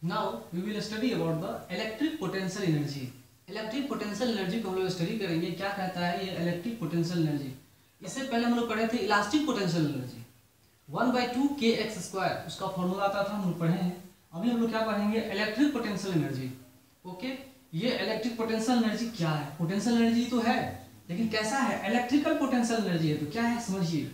Now we will study about the electric potential energy. Electric potential energy को हम लोग study करेंगे। क्या कहता है ये इलेक्ट्रिक पोटेंशियल एनर्जी? इससे पहले हम लोग पढ़े थे इलास्टिक पोटेंशियल एनर्जी 1/2 kx², उसका फॉर्मूला आता था, हम लोग पढ़े हैं। अभी हम लोग क्या पढ़ेंगे? Electric potential energy. ओके, ये इलेक्ट्रिक पोटेंशियल एनर्जी क्या है? पोटेंशियल एनर्जी तो है, लेकिन कैसा है? इलेक्ट्रिकल पोटेंशियल एनर्जी है। तो क्या है समझिए।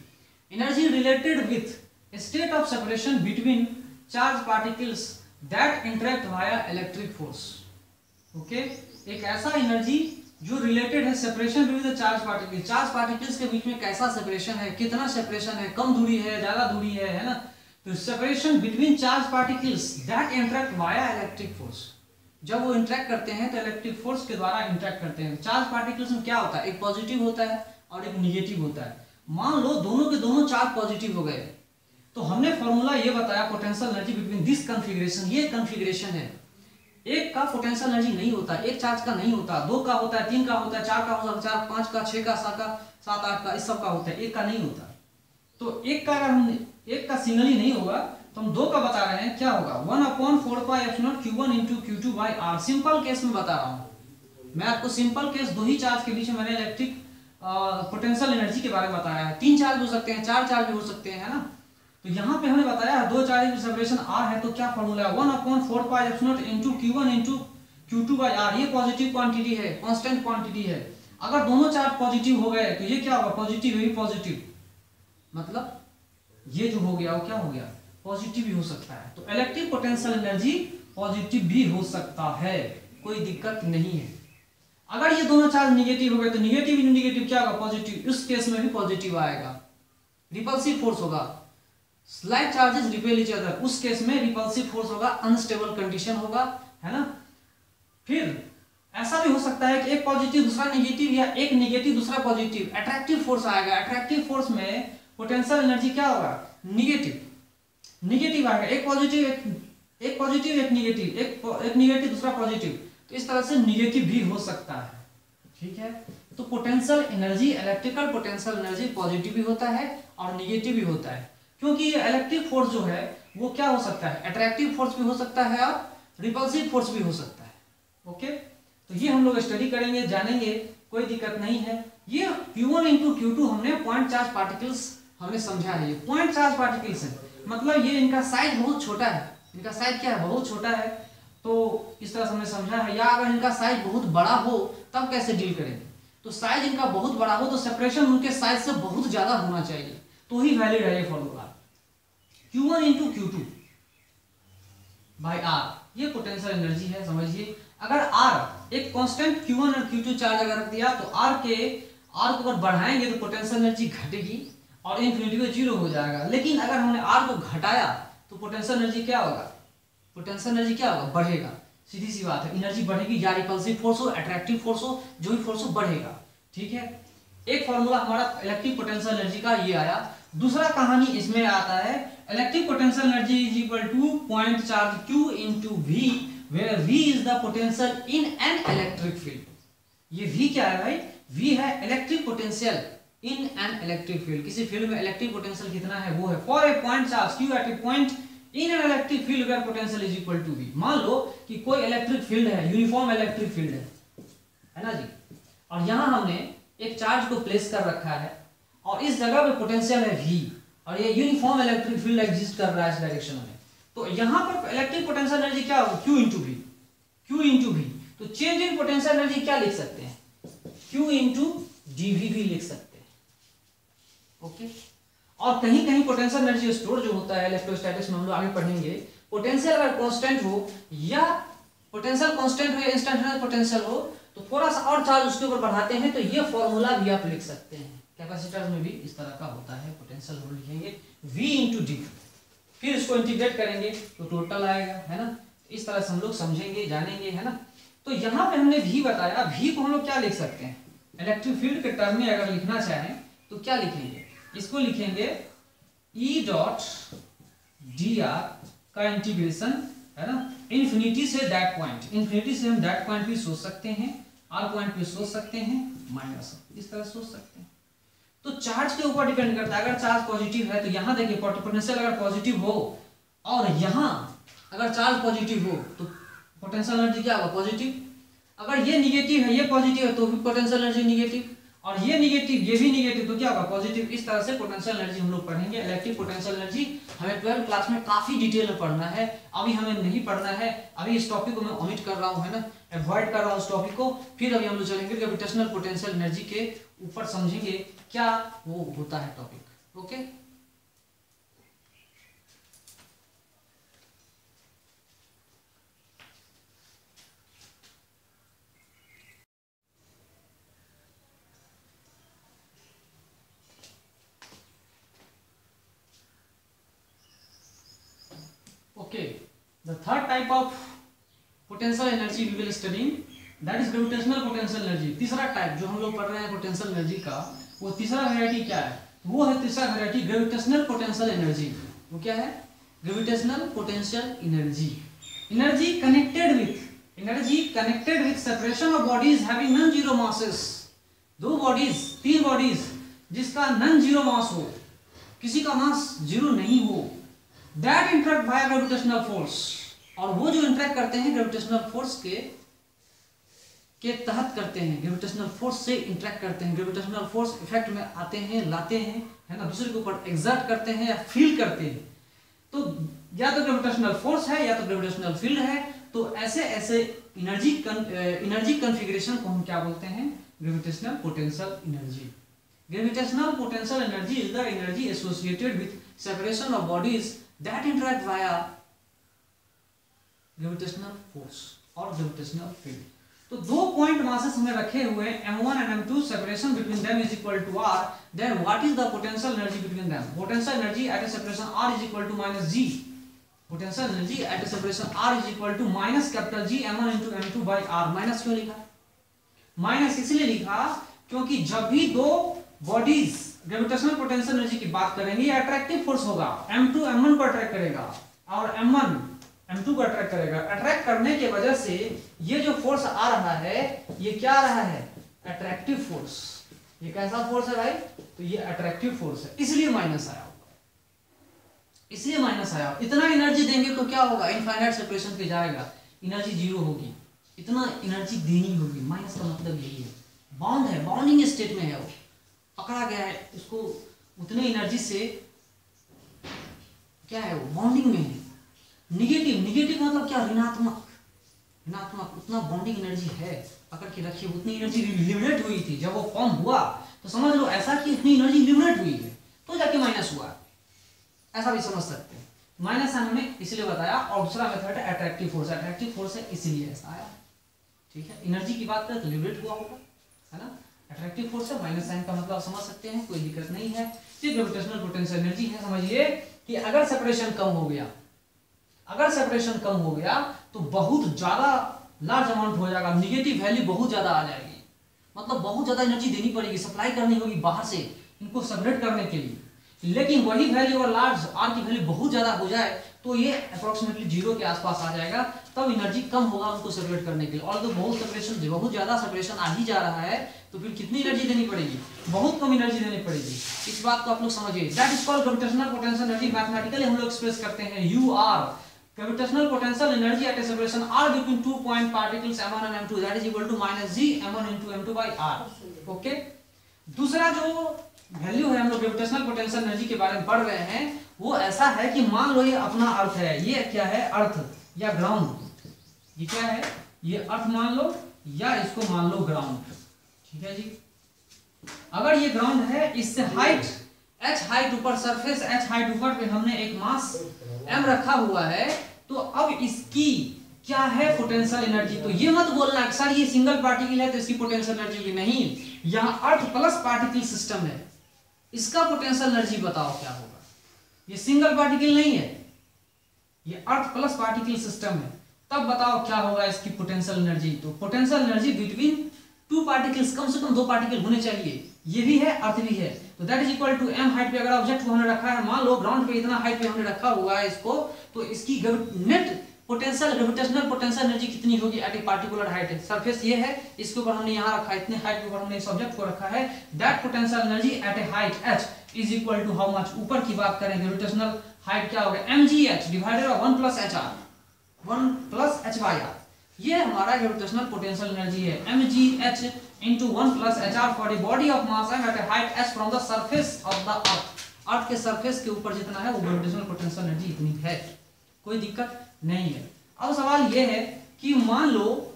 Energy related with state of separation between charge particles that interact via electric force. Okay, एक ऐसा एनर्जी जो रिलेटेड है separation between the charge particles. Charge particles के बीच में कैसा सेपरेशन है, कितना सेपरेशन है, कम दूरी है, ज्यादा दूरी है ना? तो separation between charge particles that interact via electric force. जब वो इंटरेक्ट करते हैं तो इलेक्ट्रिक फोर्स के द्वारा इंटरेक्ट करते हैं। चार्ज पार्टिकल्स में क्या होता है? एक पॉजिटिव होता है और एक निगेटिव होता है। मान लो दोनों के दोनों चार्ज पॉजिटिव हो गए, तो हमने फॉर्मूला ये बताया potential energy between this configuration. ये कॉन्फ़िगरेशन है, एक का पोटेंशियल एनर्जी नहीं होता, एक चार्ज का नहीं होता, दो का होता है, तीन का होता है, चार का होता है, चार, पांच का, छह का, सात का, सात आठ का, इस सब का होता है, एक का नहीं होता। तो एक का अगर हम एक का सिंगल ही नहीं होगा तो हम दो का बता रहे हैं, क्या होगा? 1/4πε0 Q1 × Q2/r। सिंपल केस में बता रहा हूं मैं आपको। सिंपल केस, दो ही चार्ज के बीच में मैंने इलेक्ट्रिक पोटेंशियल एनर्जी के बारे में बताया है। तीन चार्ज हो सकते हैं, चार चार्ज भी हो सकते हैं, है ना? तो यहाँ पे हमने बताया है दो चार्ज की सेपरेशन r है, तो क्या फॉर्मूला है? 1/4πε0 × Q1 × Q2/r। ये पॉजिटिव क्वांटिटी है, कांस्टेंट क्वांटिटी है। अगर दोनों चार्ज पॉजिटिव हो गए तो ये क्या होगा? पॉजिटिव है, पॉजिटिव मतलब ये जो हो गया वो क्या हो गया? पॉजिटिव भी हो सकता है। तो इलेक्ट्रिक पोटेंशियल एनर्जी पॉजिटिव भी हो सकता है, कोई दिक्कत नहीं है। अगर ये दोनों चार्ज निगेटिव हो गए तो निगेटिव क्या होगा? पॉजिटिव। उस केस में भी पॉजिटिव आएगा। रिपल्सिव फोर्स होगा, slight charges repel each other, उस केस में रिपल्सिव फोर्स होगा, अनस्टेबल कंडीशन होगा, है ना? फिर ऐसा भी हो सकता है कि एक पॉजिटिव दूसरा निगेटिव, या एक निगेटिव दूसरा पॉजिटिव, अट्रैक्टिव फोर्स आएगा। अट्रैक्टिव फोर्स में पोटेंशियल एनर्जी क्या होगा? निगेटिव आएगा। एक पॉजिटिव एक निगेटिव, एक निगेटिव दूसरा पॉजिटिव, तो इस तरह से निगेटिव भी हो सकता है। ठीक है, तो potential energy, electrical potential energy positive भी होता है और निगेटिव भी होता है, क्योंकि ये इलेक्ट्रिक फोर्स जो है वो क्या हो सकता है? अट्रैक्टिव फोर्स भी हो सकता है और रिपल्सिव फोर्स भी हो सकता है। ओके, तो ये हम लोग स्टडी करेंगे, जानेंगे, कोई दिक्कत नहीं है। ये Q1 × Q2 हमने पॉइंट चार्ज पार्टिकल्स हमने समझा है। ये पॉइंट चार्ज पार्टिकल्स है, मतलब ये इनका साइज बहुत छोटा है। इनका साइज क्या है? बहुत छोटा है। तो इस तरह से हमने समझा है। या अगर इनका साइज बहुत बड़ा हो तब कैसे डील करेंगे? तो साइज इनका बहुत बड़ा हो तो सेपरेशन उनके साइज से बहुत ज्यादा होना चाहिए, तो ही वैलिड है ये फॉर्मूला। Q1 × Q2/r ये पोटेंशियल एनर्जी है, समझिए। अगर r एक कांस्टेंट Q1 और Q2 चार्ज अगर रख दिया तो r को अगर बढ़ाएंगे तो पोटेंशियल एनर्जी घटेगी और इनफिनिटी में 0 हो जाएगा। लेकिन अगर हमने r को घटाया तो पोटेंशियल एनर्जी क्या होगा? पोटेंशियल एनर्जी क्या होगा? बढ़ेगा। सीधी सी बात है, एनर्जी बढ़ेगी, या रिपल्सिव फोर्स हो, अट्रैक्टिव फोर्स हो, जो भी फोर्स हो बढ़ेगा। ठीक है, एक फॉर्मूला हमारा इलेक्ट्रिक पोटेंशियल एनर्जी का ये आया। दूसरा कहानी इसमें आता है, electric potential energy is equal two point charge Q × V, where V is the potential in an electric field। ये V क्या है भाई? V है electric potential in an electric field. किसी फील्ड में इलेक्ट्रिक पोटेंशियल कितना है वो है। For a point charge Q at a point in an electric field where potential is equal to V। मान लो कि कोई इलेक्ट्रिक फील्ड है, यूनिफॉर्म इलेक्ट्रिक फील्ड है ना जी, और यहां हमने एक चार्ज को प्लेस कर रखा है और इस जगह पे पोटेंशियल है V, और ये यूनिफॉर्म इलेक्ट्रिक फील्ड एग्जिस्ट कर रहा है इस डायरेक्शन में। तो यहां पर इलेक्ट्रिक पोटेंशियल एनर्जी क्या होगी? Q × V। तो चेंज इन पोटेंशियल एनर्जी क्या लिख सकते हैं? Q × dV भी लिख सकते हैं। ओके, और कहीं कहीं पोटेंशियल एनर्जी स्टोर जो होता है इलेक्ट्रोस्टैटिक्स में, हम लोग आगे पढ़ेंगे। पोटेंशियल अगर कांस्टेंट हो या पोटेंशियल कांस्टेंट हो या इंस्टेंटेनियस पोटेंशियल हो तो थोड़ा सा और चार्ज उसके ऊपर बढ़ाते हैं तो ये फॉर्मूला भी आप लिख सकते हैं। कैपेसिटर्स में भी इस तरह का होता है। पोटेंशियल हम लिखेंगे V × D, फिर इसको इंटीग्रेट करेंगे तो टोटल आएगा, है ना? इस तरह से हम लोग समझेंगे, जानेंगे, है ना? तो यहाँ पे हमने V बताया। V को हम लोग क्या लिख सकते हैं? इलेक्ट्रिक फील्ड के टर्म में अगर लिखना चाहें तो क्या लिखेंगे? इसको लिखेंगे E.dr का इंटीग्रेशन, है ना, infinity say that point. Infinity से हम दैट पॉइंट भी सोच सकते हैं, r पॉइंट भी सोच सकते हैं, माइनस इस तरह सोच सकते हैं। तो चार्ज के ऊपर डिपेंड करता है। अगर चार्ज पॉजिटिव है तो यहाँ देखिए पोटेंशियल अगर पॉजिटिव हो और यहाँ अगर चार्ज पॉजिटिव हो तो पोटेंशियल एनर्जी क्या होगा, पॉजिटिव। अगर ये निगेटिव है, ये पॉजिटिव है, तो भी पोटेंशियल एनर्जी निगेटिव, और ये निगेटिव, ये भी निगेटिव, तो क्या होगा, पॉजिटिव। इस तरह से पोटेंशियल एनर्जी हम लोग पढ़ेंगे। इलेक्ट्रिक पोटेंशियल एनर्जी हमें 12th क्लास में काफी डिटेल में पढ़ना है, अभी हमें नहीं पढ़ना है। अभी इस टॉपिक को मैं ओमिट कर रहा हूँ, है ना, अवॉइड कर रहा हूँ इस टॉपिक को। फिर अभी हम लोग चलेंगे ग्रेविटेशनल पोटेंशियल एनर्जी के ऊपर, समझेंगे क्या वो होता है topic. Okay, okay, the third type of potential energy we will study, that is gravitational potential energy। तीसरा टाइप जो हम लोग पढ़ रहे हैं पोटेंशियल एनर्जी का, वो तीसरा वैरायटी क्या है, वो है तीसरा वैरायटी ग्रेविटेशनल पोटेंशियल एनर्जी। वो क्या है, gravitational potential energy. Energy connected with separation of bodies having non zero masses. दो बॉडीज, तीन बॉडीज जिसका नॉन जीरो मास हो, किसी का मास जीरो नहीं हो, that interact via gravitational force, और वो जो इंटरेक्ट करते हैं ग्रेविटेशनल फोर्स के तहत करते हैं, ग्रेविटेशनल फोर्स से इंटरेक्ट करते हैं, ग्रेविटेशनल फोर्स इफेक्ट में आते हैं, लाते हैं, है ना, दूसरे के ऊपर एक्सर्ट करते हैं या फील करते हैं। तो या तो ग्रेविटेशनल फोर्स है या तो ग्रेविटेशनल फील्ड है। तो ऐसे एनर्जी कॉन्फ़िगरेशन को हम क्या बोलते हैं, gravitational potential energy. Gravitational potential energy is the energy associated with separation of bodies that interact via gravitational force और gravitational field। तो दो पॉइंट मासेस हमें रखे हुए हैं m1 and m2, separation between them is equal to r, then what is the potential energy between them? Potential energy at a separation r is equal to minus g। potential energy at a separation r is equal to minus capital G m1 into m2 by r। Minus क्यों लिखा, minus इसलिए लिखा क्योंकि जब भी दो bodies gravitational potential energy की बात करेंगे, ये अट्रैक्टिव फोर्स होगा। m2 m1 को अट्रैक्ट करेगा और m1 m2 को अट्रैक्ट करेगा। अट्रैक्ट करने की वजह से ये जो फोर्स आ रहा है, ये क्या आ रहा है, अट्रैक्टिव फोर्स। ये कैसा फोर्स है भाई, तो ये अट्रैक्टिव फोर्स है, इसलिए माइनस आया होगा, इसलिए माइनस आया। इतना एनर्जी देंगे तो क्या होगा, इनफाइनाइट सेपरेशन पे जाएगा, एनर्जी जीरो होगी, इतना एनर्जी देनी होगी। माइनस का मतलब यही है, बाउंड है, बाउंडिंग स्टेट में है, वो पकड़ा गया है, उसको उतने एनर्जी से क्या है, वो बाउंडिंग में है। निगेटिव मतलब क्या, ऋणात्मक उतना बाउंडिंग एनर्जी है, पकड़ के रखिए। उतनी एनर्जी लिमिनेट हुई थी जब वो फॉर्म हुआ, तो समझ लो ऐसा कि इतनी एनर्जी लिमिनेट हुई है तो जाके माइनस हुआ, ऐसा भी समझ सकते हैं। माइनस हमने इसलिए बताया। और दूसरा मेथड है अट्रैक्टिव फोर्स। अट्रैक्टिव फोर्स है इसलिए ऐसा आया, ठीक है। एनर्जी की बात करें तो लिमिनेट हुआ होगा, है ना। अट्रैक्टिव फोर्स है, माइनस साइन का मतलब आप समझ सकते हैं, कोई दिक्कत नहीं है। ये ग्रेविटेशनल पोटेंशियल एनर्जी है। समझिए कि अगर सेपरेशन कम हो गया, तो बहुत ज्यादा लार्ज अमाउंट हो जाएगा, निगेटिव वैल्यू बहुत ज्यादा आ जाएगी, मतलब बहुत ज्यादा एनर्जी देनी पड़ेगी, सप्लाई करनी होगी बाहर से इनको सेपरेट करने के लिए। लेकिन वही वैल्यू और लार्ज आर की वैल्यू बहुत ज्यादा हो जाए तो ये अप्रोक्सीमेटली जीरो के आसपास आ जाएगा, तब एनर्जी कम होगा उनको सेपरेट करने के लिए। और तो बहुत ज्यादा सेपरेशन आ ही जा रहा है, तो फिर कितनी एनर्जी देनी पड़ेगी, बहुत कम एनर्जी देनी पड़ेगी। इस बात को आप लोग समझिए। That is called gravitational potential energy. Mathematically हम लोग एक्सप्रेस करते हैं UR, gravitational potential energy at a separation r between 2 point particles m1 and m2, that is equal to minus g m1 into m2 by r। Okay, दूसरा जो value है हम लोग gravitational potential energy के बारे में पढ़ रहे हैं, वो ऐसा है कि मान लो ये अपना अर्थ है, ये क्या है, अर्थ या ग्राउंड। ये क्या है, ये अर्थ मान लो या इसको मान लो ग्राउंड, ठीक है जी। अगर ये ग्राउंड है, इससे हाइट h हाइट ऊपर, सरफेस h हाइट ऊपर पे हमने एक मास m रखा हुआ है, तो अब इसकी क्या है पोटेंशियल एनर्जी। तो ये मत बोलना कि सर ये सिंगल पार्टिकल है तो इसकी पोटेंशियल एनर्जी होगी, नहीं। यहाँ अर्थ प्लस पार्टिकल सिस्टम है, इसका पोटेंशियल एनर्जी बताओ क्या होगा। ये सिंगल पार्टिकल नहीं है, ये अर्थ प्लस पार्टिकल सिस्टम है, तब बताओ क्या होगा इसकी पोटेंशियल एनर्जी। तो potential energy between two particles, कम से कम दो पार्टिकल होने चाहिए, ये भी है अर्थ भी है, तो that is equal to m height पे अगर ऑब्जेक्ट को हमने रखा है, मान लो ग्राउंड पे इतना हाइट पे हमने रखा हुआ है इसको, तो इसकी net potential gravitational potential energy कितनी होगी at a particular height. Surface ये है, इसके ऊपर हमने यहाँ रखा है, इतने हाइट के ऊपर हमने इस ऑब्जेक्ट को रखा है, that potential energy at a height h is equal to how much. ऊपर की बात करें ग्रेविटेशनल हाइट क्या होगा, mgh divided by 1 plus hr, 1 plus h by r, ये हमारा ग्रेविटेशनल पोटेंशियल एनर्जी है, mgh into 1 plus hr for a body of mass m at a height h from the surface of the earth। अर्थ के surface के ऊपर जितना है वो gravitational potential energy इतनी है, कोई दिक्कत नहीं है। अब सवाल ये है कि मान लो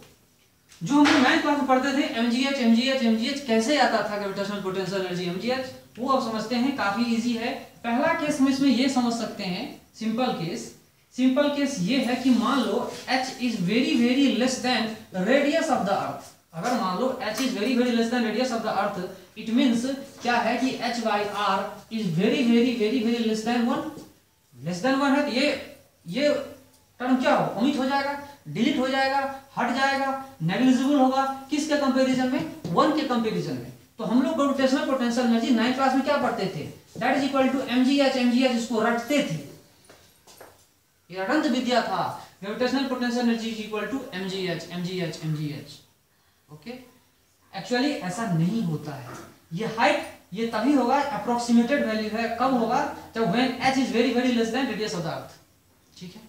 जो हम लोग 9th क्लास में पढ़ते थे mgh कैसे आता था ग्रेविटेशनल पोटेंशियल एनर्जी mgh, वो अब समझते हैं, काफी इजी है। पहला केस हम इसमें ये समझ सकते हैं, सिंपल केस ये है कि मान लो h is very very less than radius of the earth. अगर मान लो h is very very less than radius of the earth, it means क्या है कि h by r is very very very very less than 1 है। तो ये term क्या हो, ओमिट हो जाएगा, डिलीट हो जाएगा, हट जाएगा, नेग्लिजिबल होगा, किसके कंपैरिजन में, 1 के कंपैरिजन में। तो हम लोग gravitational potential energy 9th class में क्या पढ़ते थे, that is equal to mgh इसको रटते थे, ये अनंत विद्या था। Gravitational potential energy is equal to mgh। Okay, actually ऐसा नहीं होता है, ये हाइट ये तभी होगा, अप्रोक्सीमेटेड वैल्यू है, कब होगा, जब when h is very very less than radius of the earth. ठीक है,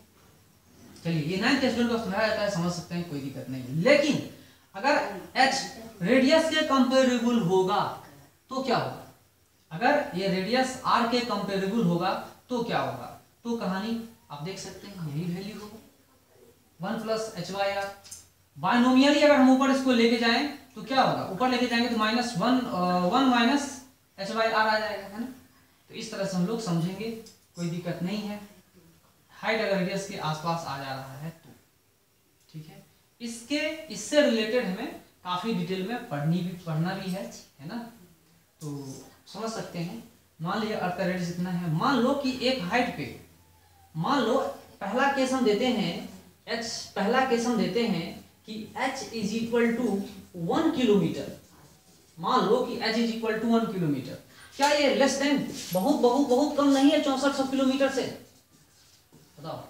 चलिए ये 9th के स्टूडेंट को समझाया जाता है, समझ सकते हैं, कोई दिक्कत नहीं है। लेकिन अगर h रेडियस के कंपेरेबल होगा तो क्या होगा, अगर ये रेडियस r के कंपेरेबल होगा तो क्या होगा, तो कहानी आप देख सकते हैं, यही वैल्यू होगा 1 प्लस एच बाई आर। बायनोमियली अगर हम ऊपर इसको लेके जाएं तो क्या होगा, ऊपर लेके जाएंगे तो -1 माइनस एच बाई आर आ जाएगा, है ना। तो इस तरह से हम लोग समझेंगे, कोई दिक्कत नहीं है। हाइट अगर रेडियस के आसपास आ जा रहा है तो ठीक है। इससे रिलेटेड हमें काफी डिटेल में पढ़ना भी है ना, तो समझ सकते हैं। मान लीजिए अर्थ का रेडियस इतना है, मान लो कि एक हाइट पे, मान लो पहला केस हम देते हैं कि h is equal to 1 kilometre. मान लो कि h is equal to 1 kilometre, क्या ये लेस देन बहुत कम नहीं है 6400 किलोमीटर से, बताओ।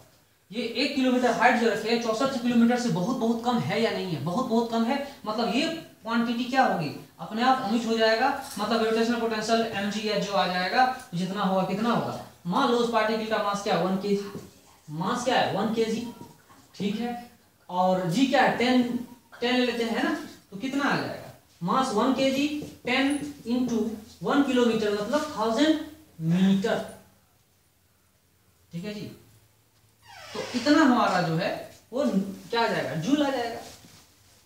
ये 1 किलोमीटर हाइट जो रखे है 6400 किलोमीटर से बहुत कम है या नहीं है, बहुत कम है। मतलब ये क्वांटिटी क्या होगी, अपने आप ओमिट हो जाएगा, मतलब ग्रेविटेशनल पोटेंशियल mgh जो आ जाएगा जितना होगा, कितना होगा, मान लो उस पार्टिकल का मास क्या है 1 kg, मास क्या है 1 kg, ठीक है, और g क्या है 10 ले लेते हैं ना, तो कितना आ जाएगा, मास 1 kg 10 इंटू 1 किलोमीटर मतलब 1000 मीटर, ठीक है जी। तो इतना हमारा जो है वो क्या आ जाएगा, जूल आ जाएगा।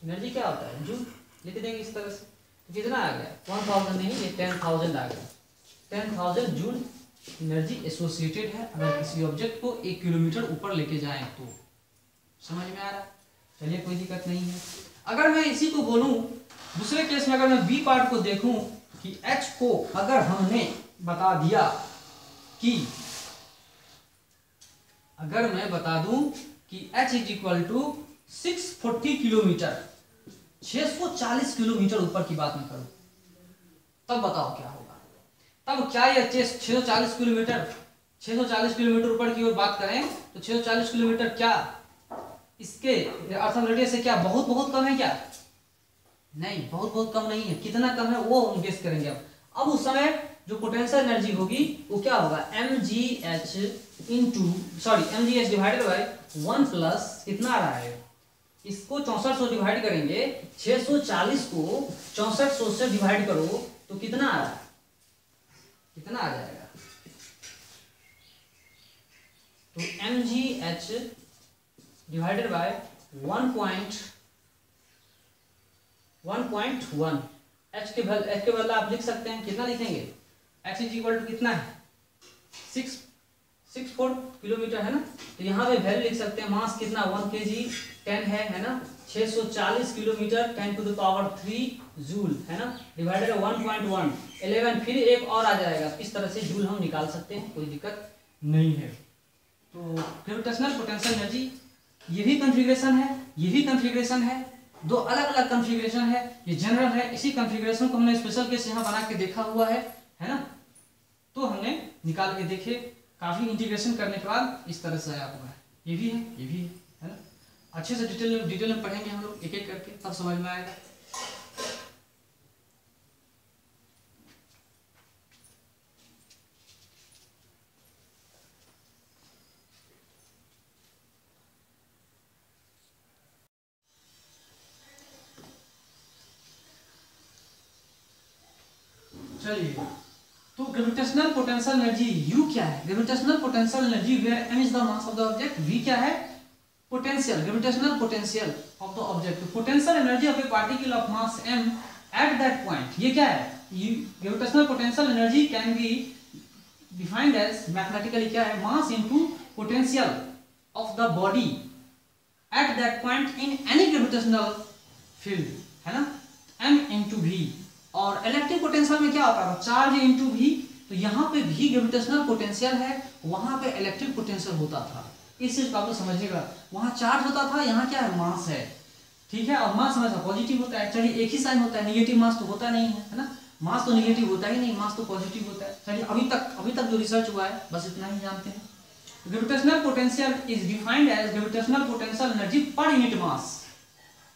एनर्जी क्या होता है, जूल, लिख देंगे इस तरह से। तो कितना आ गया, 1000 नहीं, ये 10,000 आ गया, 10,000 जूल एनर्जी एसोसिएटेड है अगर किसी ऑब्जेक्ट को 1 किलोमीटर ऊपर लेके जाएं तो। समझ में आ रहा है, चलिए कोई दिक्कत नहीं है। अगर मैं इसी को बोलूं, दूसरे केस में अगर मैं बी पार्ट को देखूं कि h को अगर हमने बता दिया कि, अगर मैं बता दूं कि h is equal to 640 kilometre, 640 kilometre ऊपर की बात मैं करूं, तब बताओ क्या होगा। तब क्या ये 640 किलोमीटर ऊपर की ओर बात करें तो 640 किलोमीटर क्या इसके अर्थ ऑफ रेडियस से क्या बहुत कम है क्या, नहीं, बहुत कम नहीं है। कितना कम है वो हम गेस करेंगे। अब उस समय जो पोटेंशियल एनर्जी होगी वो क्या होगा, mgh डिवाइडेड बाय 1 प्लस कितना आ रहा है, इसको 6400 डिवाइड करेंगे, 640 को 6400 से डिवाइड करो तो कितना आ रहा है, कितना आ जाएगा, तो mgh डिवाइडेड बाय 1.1 h के बदला आप लिख सकते हैं, कितना लिखेंगे, x इज इक्वल टू कितना है 664 किलोमीटर है ना, तो यहाँ पे वैल्यू लिख सकते हैं, मास कितना 1 kg 10 है ना, 640 kilometre 10 to the power 3 joule है ना, डिवाइडेड 1.1 11, फिर एक और आ जाएगा। इस तरह से जूल हम निकाल सकते हैं, कोई दिक्कत नहीं है। तो ग्रेविटेशनल पोटेंशियल एनर्जी ये भी कॉन्फ़िगरेशन है, ये भी कॉन्फ़िगरेशन है, दो अलग अलग कॉन्फ़िगरेशन है, ये जनरल है। इसी कॉन्फ़िगरेशन को हमने स्पेशल केस यहाँ बना के देखा हुआ है ना, तो हमने निकाल के देखे, काफी इंटीग्रेशन करने के बाद इस तरह से आया हुआ है। ये भी है ना। अच्छे से डिटेल में पढ़ेंगे हम लोग एक एक करके, तब समझ में आएगा। चलिए, तो ग्रेविटेशनल पोटेंशियल एनर्जी यू क्या है? Gravitational potential energy where m is the mass of the object, v क्या है? Potential, gravitational potential of the object. Potential energy of a particle of mass m at that point, ये क्या है? Gravitational potential energy can be defined as mathematically क्या है? Mass into potential of the body at that point in any gravitational field, है ना, m into v। और electric potential में क्या होता है? Charge into v। तो यहाँ पे v ग्रेविटेशनल पोटेंशियल है, वहां पे इलेक्ट्रिक पोटेंशियल होता था। इस चीज को आप लोग समझिएगा, वहां चार्ज होता था, यहाँ क्या है? मास है, ठीक है। और मास हमेशा पॉजिटिव होता है, चलिए एक ही साइन होता है, नेगेटिव मास तो होता नहीं है ना, मास तो नेगेटिव होता ही नहीं, मास तो पॉजिटिव होता है। चलिए अभी तक जो रिसर्च हुआ है बस इतना ही जानते हैं। Gravitational potential is defined as gravitational potential energy per unit mass,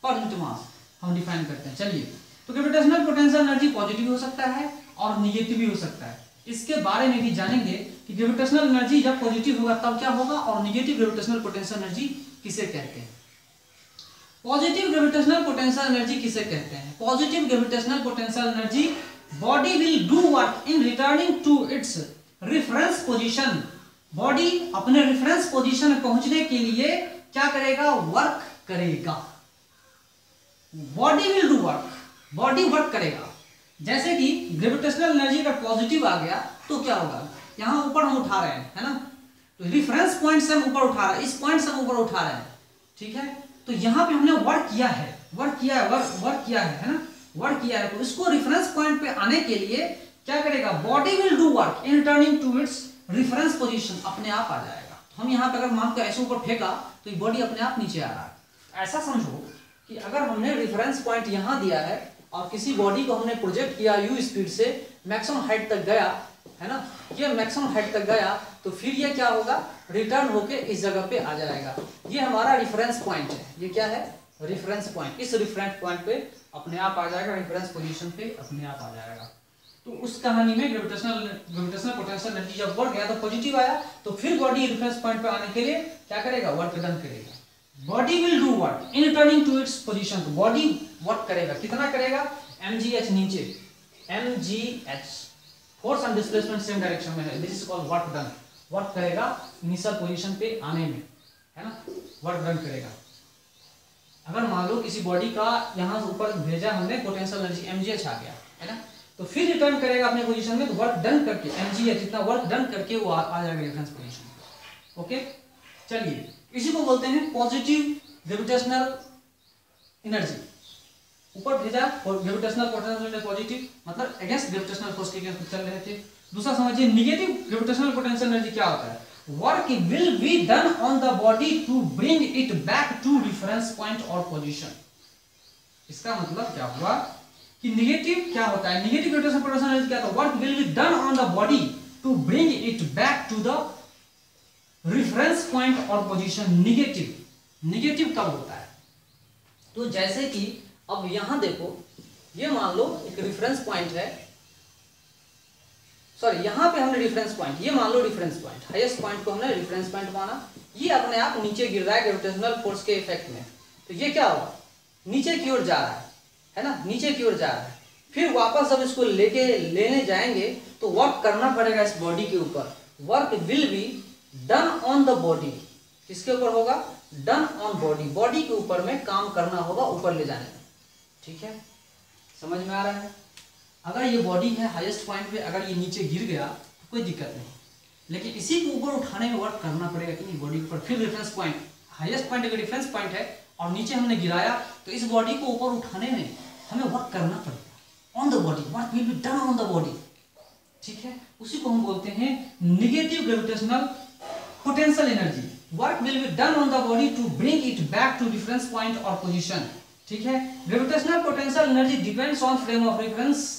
per unit मास हम डिफाइन करते हैं। चलिए, तो ग्रेविटेशनल पोटेंशियल एनर्जी पॉजिटिव हो सकता है और निगेटिव भी हो सकता है। इसके बारे में भी जानेंगे कि ग्रेविटेशनल एनर्जी जब पॉजिटिव होगा तब क्या होगा, और निगेटिव ग्रेविटेशनल पोटेंशियल एनर्जी किसे कहते हैं। पॉजिटिव ग्रेविटेशनल पोटेंशियल एनर्जी किसे कहते हैं? Positive gravitational potential energy, body will do work in returning to its reference position. Body अपने रेफरेंस पोजीशन में पहुंचने के लिए क्या करेगा? वर्क करेगा। Body will do work, body work करेगा। जैसे कि ग्रेविटेशनल एनर्जी का पॉजिटिव आ गया तो क्या होगा? यहां ऊपर हम उठा रहे हैं, है ना, तो रेफरेंस पॉइंट से हम ऊपर उठा रहे हैं, इस पॉइंट से हम ऊपर उठा रहे हैं, ठीक है। तो यहां पे हमने वर्क किया है, वर्क किया है, वर्क किया है ना, वर्क किया है। तो इसको रेफरेंस पॉइंट पे आने के लिए क्या करेगा? Body will do work in returning to its reference position, अपने आप आ जाएगा। हम यहाँ पे अगर मान को ऐसे ऊपर फेंका तो ये बॉडी अपने आप नीचे आ रहा है। ऐसा समझो कि अगर हमने रेफरेंस पॉइंट यहाँ दिया है और किसी बॉडी को हमने प्रोजेक्ट किया u स्पीड से, मैक्सिमम हाइट तक गया, है ना, ये मैक्सिमम हाइट तक गया, तो फिर ये क्या होगा? रिटर्न होके इस जगह पे आ जाएगा। ये हमारा रेफरेंस पॉइंट है। ये क्या है? Reference point. इस रेफरेंस पॉइंट पे अपने आप आ जाएगा, रेफरेंस पोजीशन पे अपने आप आ जाएगा। तो उस कहानी में ग्रेविटेशनल पोटेंशियल एनर्जी जब बढ़ गया तो पॉजिटिव आया, तो फिर बॉडी रेफरेंस पॉइंट पे आने के लिए क्या करेगा? वर्क डन करेगा। Body will do work in returning to its position. तो बॉडी वर्क करेगा, कितना करेगा? mgh नीचे, mgh force and displacement same direction में है, this is called work done. Work करेगा इनिशियल पोजीशन पे आने में, है ना, वर्क डन करेगा। अगर मान लो किसी बॉडी का यहां से ऊपर भेजा हमने, पोटेंशियल एनर्जी mgh आ गया, है ना, तो फिर रिटर्न करेगा अपने पोजीशन में, तो वर्क डन करके mgh जितना वर्क डन करके वो आ जाएगा रेफरेंस पोजीशन। ओके, चलिए इसी को बोलते हैं पॉजिटिव ग्रेविटेशनल एनर्जी। ऊपर भेजा ग्रेविटेशनल पोटेंशियल पॉजिटिव, मतलब अगेंस्ट ग्रेविटेशनल फोर्स के अगेंस्ट चल रहे थे। दूसरा समझिए निगेटिव ग्रेविटेशनल पोटेंशियल एनर्जी क्या होता है? Work will be done on the body to bring it back to reference point और पोजीशन। इसका मतलब क्या हुआ कि निगेटिव क्या होता है? निगेटिव ग्रेविटेशनल पोटेंशियल एनर्जी क्या होता है? Work will be done on the body to bring it back to the reference point और पोजीशन। निगेटिव कब होता है? तो जैसे कि अब यहां देखो, ये मान लो एक रेफरेंस पॉइंट है, सॉरी यहां पे हमने रेफरेंस पॉइंट, ये मान लो रेफरेंस पॉइंट, हाईएस्ट पॉइंट को हमने रेफरेंस पॉइंट माना, ये अपने आप नीचे गिर रहा है ग्रेविटेशनल फोर्स के इफेक्ट में, तो ये क्या होगा? नीचे की ओर जा रहा है ना, नीचे की ओर जा रहा है। फिर वापस अब इसको लेने जाएंगे तो वर्क करना पड़ेगा इस बॉडी के ऊपर। Work will be done on the body, किसके ऊपर होगा? डन ऑन बॉडी, बॉडी के ऊपर में काम करना होगा ऊपर ले जाने में, ठीक है, समझ में आ रहा है। अगर ये बॉडी है हाईएस्ट पॉइंट पे, अगर ये नीचे गिर गया तो कोई दिक्कत नहीं, लेकिन इसी को ऊपर उठाने में वर्क करना पड़ेगा कि नहीं, बॉडी के ऊपर। फिर रेफरेंस पॉइंट, हाईएस्ट पॉइंट अगर रेफरेंस पॉइंट है और नीचे हमने गिराया, तो इस बॉडी को ऊपर उठाने में हमें वर्क करना पड़ेगा on the body. Work will be done on the body, ठीक है, उसी को हम बोलते हैं negative gravitational potential energy. Work will be done on the body to bring it back to reference point और पोजीशन, ठीक है। Gravitational potential energy depends on frame of reference,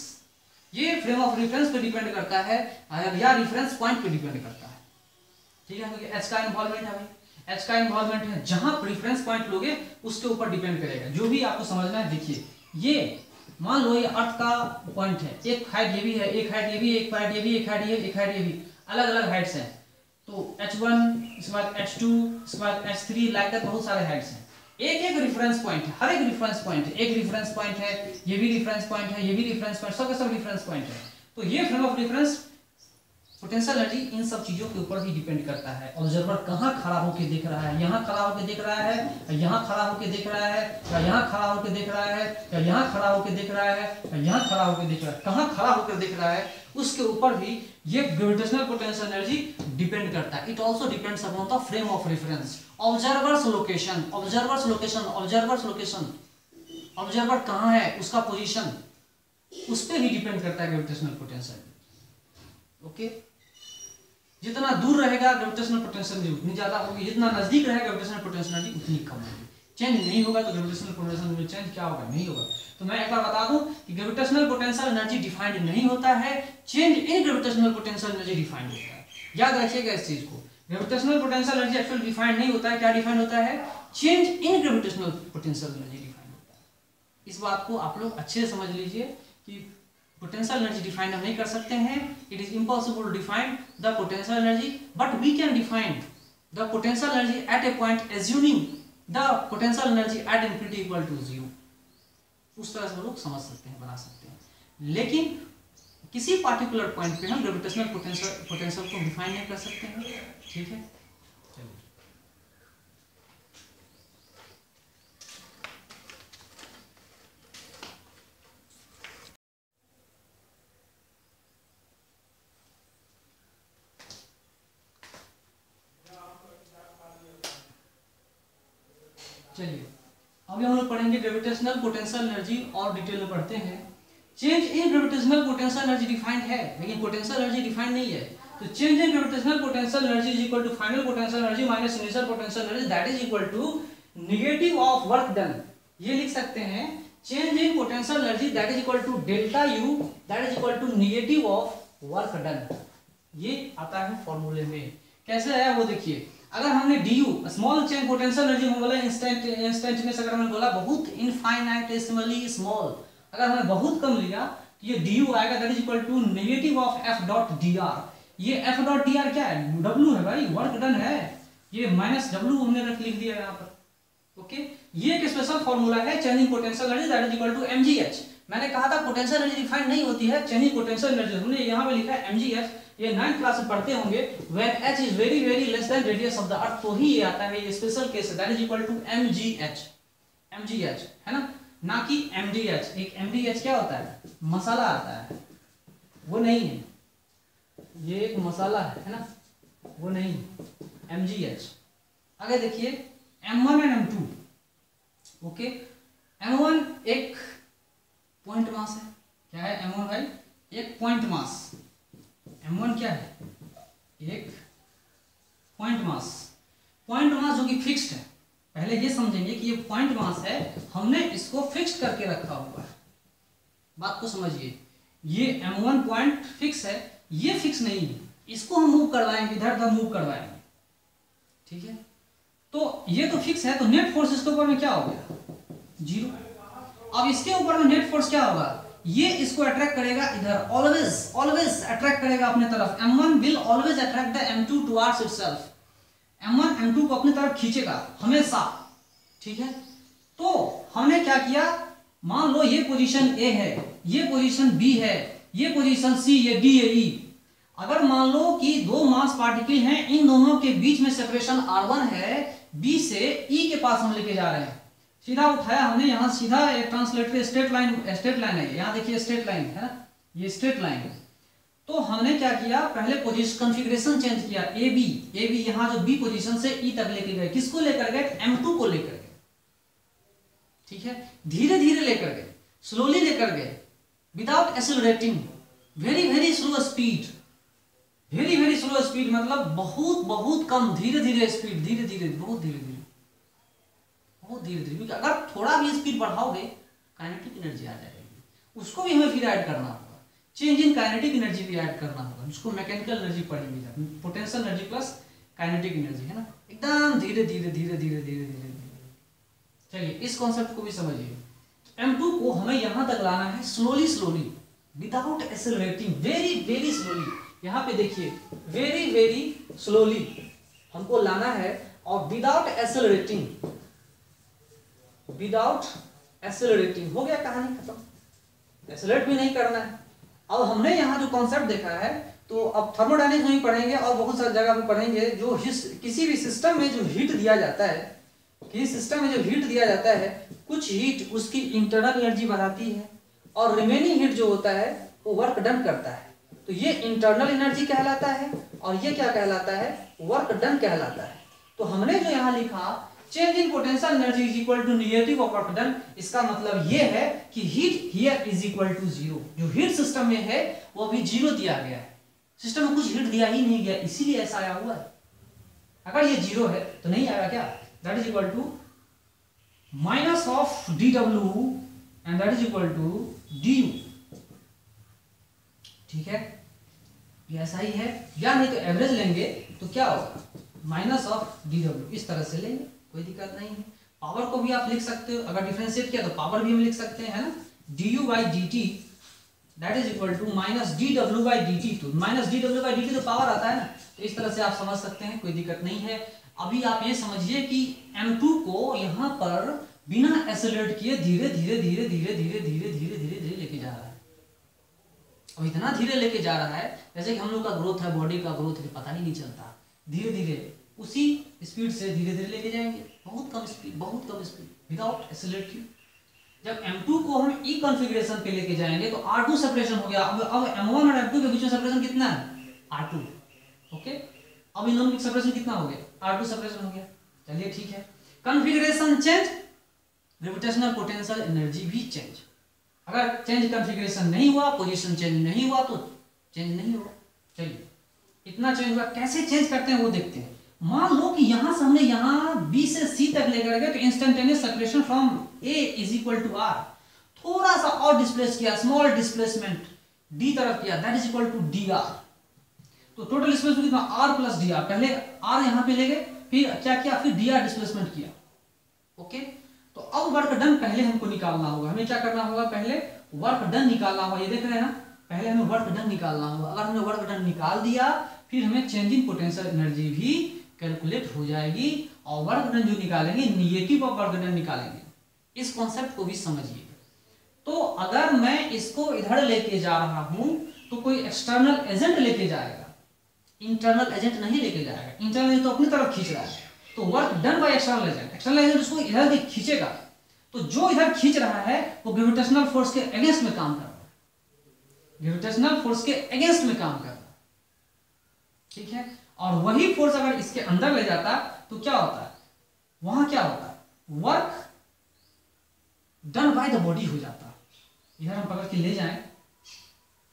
ये फ्रेम ऑफ रेफरेंस पे डिपेंड करता है या reference point पे depend करता है, ठीक है, क्योंकि एच का इन्वॉल्वमेंट है भाई, एच का इन्वॉल्वमेंट है, जहां रेफरेंस पॉइंट लोगे उसके ऊपर डिपेंड करेगा। जो भी आपको समझना है, देखिए ये मान लो ये अर्थ का पॉइंट है, एक हाइट ये भी है, एक हाइट ये भी, एक हाइट ये भी, एक हाइट ये, एक हाइट ये भी, अलग अलग हाइट्स हैं। तो h1, इसके बाद h2, इसके बाद h3, लाइक दैट बहुत सारे हाइट्स हैं। एक एक रेफरेंस पॉइंट है, हर एक रेफरेंस पॉइंट है, एक रेफरेंस पॉइंट है, ये भी रेफरेंस पॉइंट है, ये भी रेफरेंस पॉइंट, सब के सब रेफरेंस पॉइंट है। तो ये frame of reference potential energy in सब चीजों के ऊपर भी डिपेंड करता है। ऑब्जर्वर कहाँ खड़ा होकर देख रहा है, यहाँ खड़ा होकर देख रहा है, यहाँ खड़ा होकर देख रहा है, या यहाँ खड़ा होकर देख रहा है, या यहाँ खड़ा होकर देख रहा है, या यहाँ खड़ा होकर देख रहा है, कहाँ खड़ा होकर देख रहा है, उसके ऊपर भी ये ग्रेविटेशनल पोटेंशियल एनर्जी डिपेंड करता है। It also depends upon the frame of reference, observers location, observers location, observers location, observer कहाँ है, उसका पोजीशन, उस पर ही डिपेंड करता है ग्रेविटेशनल पोटेंशियल। ओके, जितना दूर रहेगा ग्रेविटेशनल पोटेंशियल एनर्जी उतनी ज्यादा होगी, जितना नजदीक रहेगा ग्रेविटेशनल पोटेंशियल एनर्जी उतनी कम होगी। चेंज नहीं होगा तो ग्रेविटेशनल पोटेंशियल एनर्जी चेंज क्या होगा, नहीं होगा। तो मैं एक बार बता दूं कि ग्रेविटेशनल पोटेंशियल एनर्जी डिफाइंड नहीं होता है, change in gravitational potential energy defined होता है। याद रखिएगा इस चीज को, gravitational potential energy actual defined नहीं होता है, क्या डिफाइंड होता है, change in gravitational potential energy defined होता है। इस बात को आप लोग अच्छे से समझ लीजिए कि पोटेंशियल एनर्जी डिफाइन हम नहीं कर सकते हैं, it is impossible to define the potential energy, but we can define the potential energy at a point assuming the potential energy at infinity equal to 0। उस तरह से हम लोग समझ सकते हैं, बना सकते हैं, लेकिन किसी पार्टिकुलर पॉइंट पे हम ग्रेविटेशनल पोटेंशियल को डिफाइन नहीं कर सकते हैं। ठीक है, चलिए अभी हम लोग पढ़ेंगे ग्रेविटेशनल पोटेंशियल एनर्जी और डिटेल में पढ़ते हैं। Change in gravitational potential energy defined है, लेकिन पोटेंशियल एनर्जी डिफाइंड नहीं है। तो change in gravitational potential energy is equal to final potential energy minus initial potential energy that is equal to negative of work done. ये लिख सकते हैं, change in potential energy that is equal to delta U that is equal to negative of work done. ये आता है फॉर्मूले में। कैसे आया वो देखिए, अगर हमने du small change potential energy में बोला इंस्टेंटेनियस, अगर हमने बोला बहुत इनफाइनाइटेसिमली स्मॉल, अगर हमने बहुत कम लिया तो ये du आएगा that is equal to negative of f dot dr। ये f डॉट dr क्या है, w है भाई, वर्क डन है, ये माइनस w हमने लिख दिया यहाँ पर। ओके, ये एक स्पेशल फार्मूला है changing potential energy that is equal to mgh। मैंने कहा था पोटेंशियल एनर्जी डिफाइन नहीं होती है, चेंजिंग पोटेंशियल एनर्जी, हमने यहाँ पे लिखा है mgh। ये 9th क्लास में पढ़ते होंगे, when h is very very less than radius of the earth, तो ही ये आता है, ये स्पेशल केस है, that is equal to mgh। mgh है ना, ना कि mdh। एक mdh क्या होता है, मसाला आता है, वो नहीं है, ये एक मसाला है ना, वो नहीं, mgh। आगे देखिए m1 and m2। Okay, m1 एक पॉइंट मास है, क्या है m1 भाई, एक पॉइंट मास। m1 क्या है, एक पॉइंट मास, पॉइंट मास जो कि फिक्स्ड है। पहले ये समझेंगे कि ये पॉइंट मास है, हमने इसको फिक्स्ड करके रखा हुआ है, बात को समझिए। ये m1 पॉइंट फिक्स है, ये फिक्स नहीं है, इसको हम मूव करवाएंगे, इधर उधर मूव करवाएंगे। ठीक है, तो ये तो फिक्स है, तो नेट फोर्स इसके ऊपर में क्या हो गया, 0। अब इसके ऊपर में नेट फोर्स क्या होगा, ये इसको अट्रैक्ट करेगा इधर, ऑलवेज ऑलवेज अट्रैक्ट करेगा अपने तरफ। m1 will always attract the m2 towards itself. m1 m2 को अपनी तरफ खींचेगा हमेशा। ठीक है, तो हमने क्या किया, मान लो ये पोजीशन A है, ये पोजीशन B है, ये पोजीशन C, ये D, ये E। अगर मान लो कि दो मास पार्टिकल हैं, इन दोनों के बीच में सेपरेशन r1 है, B से E के पास हम लेके जा रहे हैं, सीधा उठाया हमने, यहाँ सीधा एक ट्रांसलेटरी स्ट्रेट लाइन है, यहाँ देखिए स्ट्रेट लाइन है ना, ये स्ट्रेट लाइन है। तो हमने क्या किया, पहले पोजीशन कॉन्फ़िगरेशन चेंज किया, ए बी यहाँ जो बी पोजीशन से ई तक लेके गए, किसको लेकर गए, m2 को लेकर गए। ठीक है, धीरे धीरे लेकर गए, स्लोली लेकर गए, without accelerating, very very slow speed, very very slow speed मतलब बहुत बहुत कम, धीरे धीरे स्पीड, धीरे धीरे, बहुत धीरे धीरे, बहुत धीरे धीरे, क्योंकि अगर थोड़ा भी स्पीड बढ़ाओगे काइनेटिक एनर्जी आ जाएगी, उसको भी हमें फिर ऐड करना होगा, चेंज इन काइनेटिक एनर्जी भी ऐड करना होगा, जिसको मैकेनिकल एनर्जी पढ़ेंगे, potential energy plus kinetic energy, है ना, एकदम धीरे धीरे धीरे धीरे धीरे धीरे। चलिए इस कॉन्सेप्ट को भी समझिए, m2 को हमें यहां तक लाना है slowly slowly, without accelerating, very very slowly. यहाँ पे देखिए वेरी वेरी स्लोली हमको लाना है, और विदाउट एक्सेलरेटिंग, विदाउट एक्सेलरेटिंग, हो गया कहानी खत्म। एक्सेलरेट भी नहीं करना है, अब हमने यहाँ जो कॉन्सेप्ट देखा है, तो अब थर्मोडायनेमिक्स में भी पढ़ेंगे और बहुत सारी जगह में पढ़ेंगे, जो किसी भी सिस्टम में जो हीट दिया जाता है, किसी सिस्टम में जो हीट दिया जाता है, कुछ हीट उसकी इंटरनल एनर्जी बढ़ाती है और रिमेनिंग हीट जो होता है वो वर्क डन करता है। तो ये इंटरनल एनर्जी कहलाता है और ये क्या कहलाता है, वर्क डन कहलाता है। तो हमने जो यहाँ लिखा change in potential energy is equal to negative of work done, इसका मतलब ये है कि heat here is equal to zero. जो हीट सिस्टम में है वो अभी जीरो दिया गया है, सिस्टम में कुछ हीट दिया ही नहीं गया, इसीलिए ऐसा आया हुआ है। अगर ये जीरो है तो नहीं आएगा क्या, that is equal to minus of D W and that is equal to D U. ठीक है, ये ऐसा ही है, या नहीं तो एवरेज लेंगे तो क्या होगा, माइनस ऑफ डी डब्ल्यू, इस तरह से लेंगे, कोई दिक्कत नहीं है। पावर को भी आप लिख सकते हो, अगर डिफरेंशिएट किया तो पावर भी हम लिख सकते हैं, है ना, D U by D T that is equal to minus D W by D T. तो minus D W by D T तो पावर आता है ना, तो इस तरह से आप समझ सकते हैं, कोई दिक्कत नहीं है। अभी आप ये समझिए कि M2 को यहाँ पर बिना एक्सेलरेट किए धीरे धीरे धीरे धीरे धीरे धीरे धीरे धीरे धीरे लेके जा रहा है। और इतना धीरे लेके जा रहा है जैसे कि हम लोग का ग्रोथ है, बॉडी का ग्रोथ है, पता ही नहीं चलता, धीरे धीरे उसी स्पीड से धीरे धीरे लेके जाएंगे, बहुत कम स्पीड विदाउट एक्सेलरेटिंग। जब M2 को हम ई कॉन्फ़िगरेशन पे लेके जाएंगे तो R2 सेपरेशन हो गया। अब M1 और M2 के बीच में सेपरेशन कितना है, R2। ओके, अब इन दोनों के सेपरेशन कितना हो गया, R2 सेपरेशन हो गया। चलिए ठीक है, configuration change, gravitational potential energy भी चेंज। अगर चेंज कॉन्फ़िगरेशन नहीं हुआ, पोजीशन चेंज नहीं हुआ तो चेंज नहीं हुआ। चलिए, इतना चेंज हुआ, कैसे चेंज करते हैं वो देखते हैं। मान लो कि यहां से हमने यहां B से C तक लेकर गए तो instantaneous separation from A is equal to R, थोड़ा सा और डिस्प्लेस किया, स्मॉल डिस्प्लेसमेंट D तरफ किया, that is equal to DR। तो टोटल डिस्प्लेसमेंट कितना, R प्लस DR। पहले R यहां पे ले गए, फिर क्या किया, फिर DR डिस्प्लेसमेंट किया। ओके, तो अब वर्क डन पहले हमको निकालना होगा। हमें क्या करना होगा, पहले वर्क डन निकालना होगा। ये देख रहे हैं ना, पहले हमें वर्क डन निकालना होगा। अगर हमने वर्क डन निकाल दिया फिर हमें चेंज इन पोटेंशियल एनर्जी भी कैलकुलेट हो जाएगी और वर्क डन जो निकालेंगे नेगेटिव ऑफ वर्क डन निकालेंगे। इस कॉन्सेप्ट को भी समझिए। तो अगर मैं इसको इधर लेके जा रहा हूं तो कोई एक्सटर्नल एजेंट लेके जाएगा, इंटरनल एजेंट नहीं लेके जाएगा। इंटरनल एजेंट तो अपनी तरफ खींच रहा है, तो work done by external agent. External agent उसको इधर खींचेगा, तो जो इधर खींच रहा है वो ग्रेविटेशनल फोर्स के अगेंस्ट में काम कर रहा है, ग्रेविटेशनल फोर्स के अगेंस्ट में काम कर रहा है। ठीक है, और वही फोर्स अगर इसके अंदर ले जाता तो क्या होता है, वहां क्या होता है, work done by the body हो जाता। इधर हम पकड़ के ले जाएं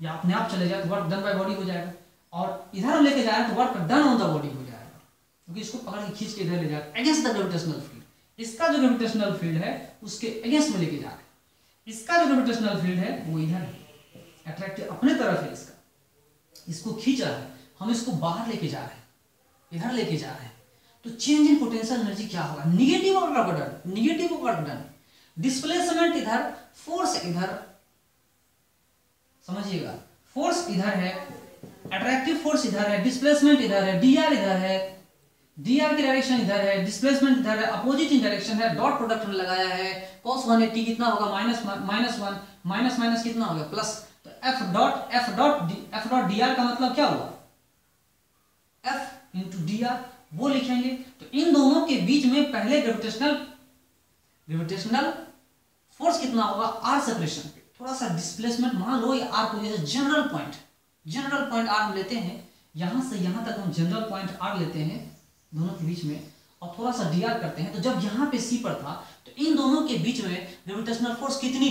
या अपने आप चले जाए तो वर्क डन बाय बॉडी हो जाएगा, और इधर हम लेके जाए तो work done on the body हो जाएगा, क्योंकि इसको पकड़ के खींच के इधर ले जाए अगेंस्ट द ग्रेविटेशनल फील्ड। इसका जो ग्रेविटेशनल फील्ड है उसके अगेंस्ट में लेके जा रहे हैं। इसका जो ग्रेविटेशनल फील्ड है वो इधर है, अट्रैक्टिव अपने तरफ है, इसका इसको खींच रहा है, हम इसको बाहर लेके जा रहे हैं, इधर लेके जा रहे हैं। तो चेंज इन पोटेंशियल एनर्जी क्या होगा, negative of work done, negative of work done. Displacement इधर, फोर्स इधर, समझिएगा, फोर्स इधर है, अट्रैक्टिव फोर्स इधर है, डिस्प्लेसमेंट इधर है, dr इधर है, dr की डायरेक्शन इधर है, डिस्प्लेसमेंट इधर है, अपोजिट इन डायरेक्शन है, डॉट प्रोडक्ट में लगाया है, cos 180 कितना होगा, -1 माइनस माइनस कितना होगा, प्लस। तो f डॉट dr का मतलब क्या हुआ, f इंटू dr, वो लिखेंगे। तो इन दोनों के बीच में पहले ग्रेविटेशनल फोर्स कितना होगा, r सेपरेशन पे थोड़ा सा डिस्प्लेसमेंट, मान लो ये r को जैसे जनरल पॉइंट r हम लेते हैं, यहां से यहां तक हम जनरल पॉइंट r लेते हैं दोनों के बीच में, और थोड़ा सा dr करते हैं। तो जब यहां पे c पर था तो इन दोनों के बीच में ग्रेविटेशनल फोर्स कितनी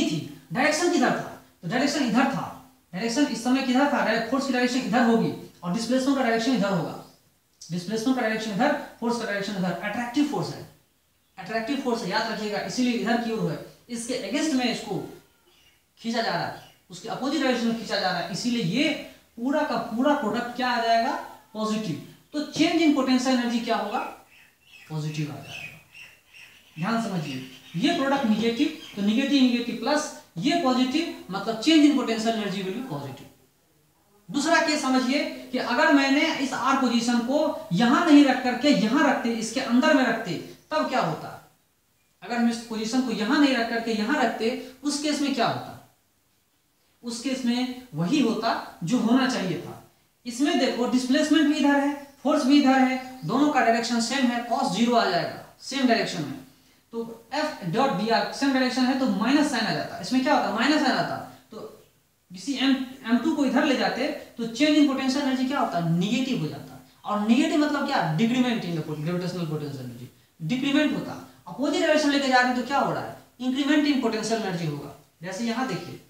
थी, डायरेक्शन किधर था, तो डायरेक्शन इधर था, डायरेक्शन इस समय किधर था, फोर्स की डायरेक्शन इधर होगी और डिस्प्लेसमेंट का डायरेक्शन इधर होगा, डिस्प्लेसमेंट का डायरेक्शन इधर, फोर्स का डायरेक्शन इधर। अट्रैक्टिव फोर्स है, अट्रैक्टिव फोर्स है, याद रखिएगा, इसीलिए इधर की ओर है, इसके अगेंस्ट में इसको खींचा जा रहा है, उसके अपोजिट डायरेक्शन में खींचा जा रहा है, इसीलिए ये पूरा का पूरा प्रोडक्ट क्या आ जाएगा, पॉजिटिव। तो चेंज इन पोटेंशियल एनर्जी क्या होगा, पॉजिटिव आ जाएगा। ध्यान समझिए, ये प्रोडक्ट निगेटिव, तो निगेटिव प्लस, ये पॉजिटिव, मतलब change in potential energy will be positive. दूसरा केस समझिए कि अगर मैंने इस आर पोजीशन को यहां नहीं रख करके यहां रखते, इसके अंदर में रखते, तब क्या होता, अगर हम इस पोजीशन को यहां नहीं रख करके यहां रखते, उस केस में क्या होता, उस केस में वही होता जो होना चाहिए था। इसमें देखो डिस्प्लेसमेंट भी इधर है, फोर्स भी इधर है, दोनों का डायरेक्शन सेम है, cos 0 आ जाएगा सेम डायरेक्शन में। तो F dot dr same direction है तो माइनस साइन आ जाता। इसमें क्या होता, माइनस साइन आता। तो किसी m2 को इधर ले जाते तो चेंज इन पोटेंशियल एनर्जी क्या होता, निगेटिव हो जाता। और निगेटिव मतलब क्या, decrement in gravitational potential energy, decrement होता। अपोजिट डायरेक्शन लेके जा रहे हैं तो क्या हो रहा है, इंक्रीमेंट इन पोटेंशियल एनर्जी होगा। जैसे यहाँ देखिए,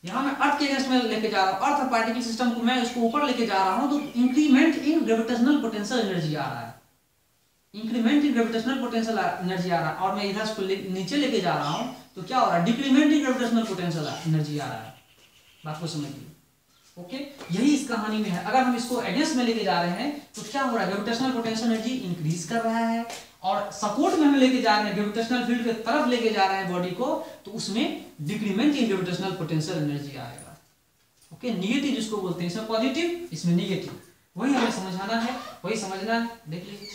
यहाँ मैं अर्थ के अगेंस्ट में लेके जा रहा हूँ, अर्थ पार्टिकल सिस्टम को मैं इसको ऊपर लेके जा रहा हूँ तो increment in gravitational potential energy आ रहा है, increment in gravitational potential energy आ रहा है। और मैं इधर इसको नीचे लेके जा रहा हूँ तो क्या हो रहा है, decrement in gravitational potential energy आ रहा है। बात को समझिए। ओके, यही इस कहानी में है। अगर हम इसको अगेंस्ट में लेके जा रहे हैं तो क्या हो रहा है, ग्रेविटेशनल पोटेंशियल एनर्जी इंक्रीज कर रहा है। और सपोर्ट में हम लेके जा रहे हैं, ग्रेविटेशनल फील्ड की तरफ लेके जा रहे हैं बॉडी को, तो उसमें decrement in gravitational potential energy आएगा। ओके, निगेटिव जिसको बोलते हैं, इसमें पॉजिटिव, इसमें निगेटिव, वही हमें समझाना है, वही समझना है। देख लीजिए।